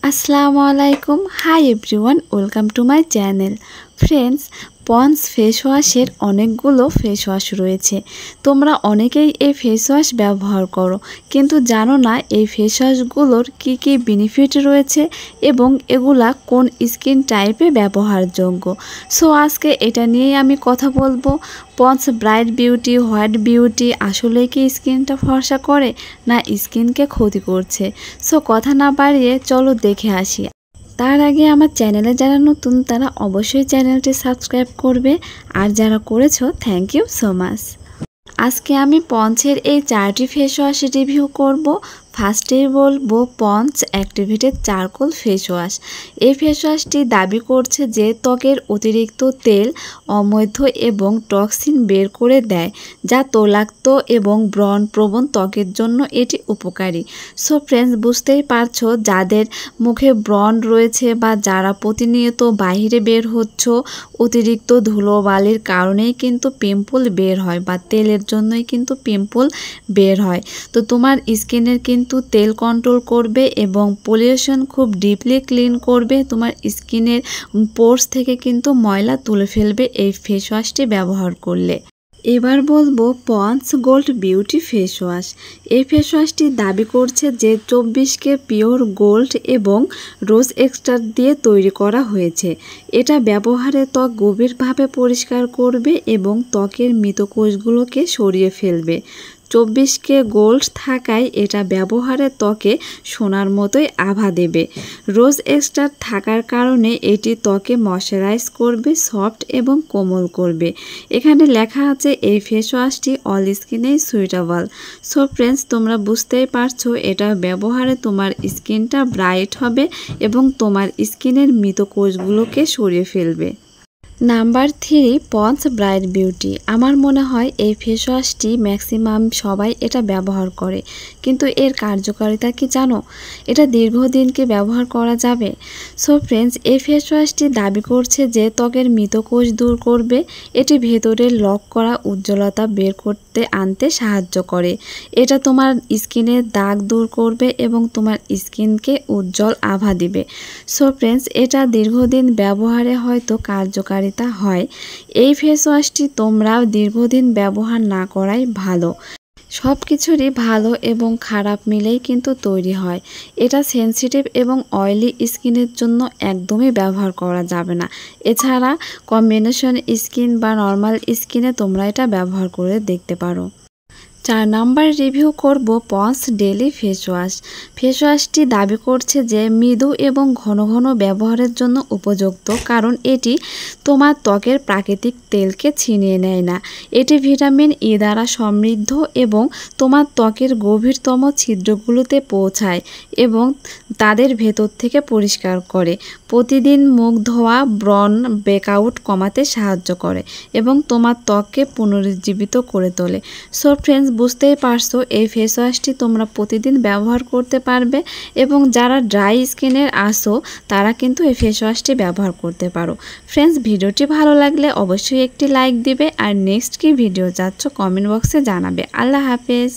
আসসালামু আলাইকুম। Hi everyone, welcome to my channel. Friends, Pond's face ওয়াশের অনেকগুলো ফেস ওয়াশ রয়েছে। তোমরা অনেকেই এই ফেস ওয়াশ ব্যবহার করো, কিন্তু জানো না এই ফেস ওয়াশগুলোর কী কী বেনিফিট রয়েছে এবং এগুলা কোন স্কিন টাইপে ব্যবহারযোগ্য। সো আজকে এটা নিয়েই আমি কথা বলবো। Ponds bright beauty, white beauty আসলে কি স্কিনটা ফর্সা করে না স্কিনকে ক্ষতি করছে? সো কথা না বাড়িয়ে চলো দেখে আসি। তার আগে আমার চ্যানেলে যারা নতুন তারা অবশ্যই চ্যানেলটি সাবস্ক্রাইব করবে, আর যারা করেছো থ্যাংক ইউ সো মাচ। আজকে আমি পন্ডসের এই 4টি ফেস ওয়াশ রিভিউ করব। ফার্স্টেই বলবো Pond's activated charcoal face wash. এই ফেস ওয়াশটি দাবি করছে যে ত্বকের অতিরিক্ত তেল, অমৈথ এবং টক্সিন বের করে দেয়, যা তৈলাক্ত এবং ব্রণ প্রবণ ত্বকের জন্য এটি উপকারী। সো ফ্রেন্ডস, বুঝতেই পারছো যাদের মুখে ব্রণ রয়েছে বা যারা প্রতিনিয়ত বাইরে বের হচ্ছ, অতিরিক্ত ধুলোবালির কারণেই কিন্তু পিম্পল বের হয় বা তেলের জন্যই কিন্তু পিম্পল বের হয়। তো তোমার স্কিনের কিন্তু তেল কন্ট্রোল করবে এবং পলিউশন খুব ডিপলি ক্লিন করবে। তোমার স্কিনের পোর্স থেকে কিন্তু ময়লা তুলে ফেলবে এই ফেস ওয়াশটি ব্যবহার করলে। এবার বলবো Pond's gold beauty face wash. এই ফেস ওয়াশটি দাবি করছে যে 24কে পিওর গোল্ড এবং রোজ এক্সট্রাক্ট দিয়ে তৈরি করা হয়েছে। এটা ব্যবহারে ত্বক গভীরভাবে পরিষ্কার করবে এবং ত্বকের মৃত কোষগুলোকে সরিয়ে ফেলবে। 24কে গোল্ড থাকায় এটা ব্যবহারে ত্বকে সোনার মতোই আভা দেবে। রোজ এক্সট্রাক্ট থাকার কারণে এটি ত্বকে ময়শ্চারাইজ করবে, সফট এবং কোমল করবে। এখানে লেখা আছে এই ফেস ওয়াশটি অল স্কিনেই সুইটেবল। সো ফ্রেন্ডস, তোমরা বুঝতেই পারছো এটা ব্যবহারে তোমার স্কিনটা ব্রাইট হবে এবং তোমার স্কিনের মৃত কোষগুলোকে সরিয়ে ফেলবে। Number 3, ponds bright beauty. আমার মনে হয় এই ফেস ওয়াশটি ম্যাক্সিমাম সবাই এটা ব্যবহার করে, কিন্তু এর কার্যকারিতা কি জানো? এটা দীর্ঘদিন কি ব্যবহার করা যাবে? সো ফ্রেন্ডস, এই ফেস ওয়াশটি দাবি করছে যে ত্বকের মৃত কোষ দূর করবে। এটি ভেতরে লক করা উজ্জ্বলতা বের করতে আনতে সাহায্য করে। এটা তোমার স্কিনের দাগ দূর করবে এবং তোমার স্কিনকে উজ্জ্বল আভা দিবে। সো ফ্রেন্ডস, এটা দীর্ঘদিন ব্যবহারে হয়তো কার্যকারিতা হয়। এই ফেস ওয়াশটি তোমরা দীর্ঘদিন ব্যবহার না করাই ভালো। সব কিছুরই ভালো এবং খারাপ মিলেই কিন্তু তৈরি হয়। এটা সেনসিটিভ এবং অয়েলি স্কিনের জন্য একদমই ব্যবহার করা যাবে না। এছাড়া কম্বিনেশন স্কিন বা নর্মাল স্কিনে তোমরা এটা ব্যবহার করে দেখতে পারো। 4 নাম্বার রিভিউ করব Pond's daily face wash. Face ওয়াশটি দাবি করছে যে মৃদু এবং ঘন ঘন ব্যবহারের জন্য উপযুক্ত, কারণ এটি তোমার ত্বকের প্রাকৃতিক তেলকে ছিনিয়ে নেয় না। এটি ভিটামিন ই দ্বারা সমৃদ্ধ এবং তোমার ত্বকের গভীরতম ছিদ্রগুলোতে পৌঁছায় এবং তাদের ভেতর থেকে পরিষ্কার করে। প্রতিদিন মুখ ধোয়া ব্রণ ব্রেকআউট কমাতে সাহায্য করে এবং তোমার ত্বককে পুনরুজ্জীবিত করে তোলে। সো ফ্রেন্ডস, বুঝতেই পারছো এই ফেস ওয়াশটি তোমরা প্রতিদিন ব্যবহার করতে পারবে এবং যারা ড্রাই স্কিনের আসো তারা কিন্তু এই ফেস ওয়াশটি ব্যবহার করতে পারো। ফ্রেন্ডস, ভিডিওটি ভালো লাগলে অবশ্যই একটি লাইক দিবে আর নেক্সট কি ভিডিও চাচ্ছ কমেন্ট বক্সে জানাবে। আল্লাহ হাফেজ।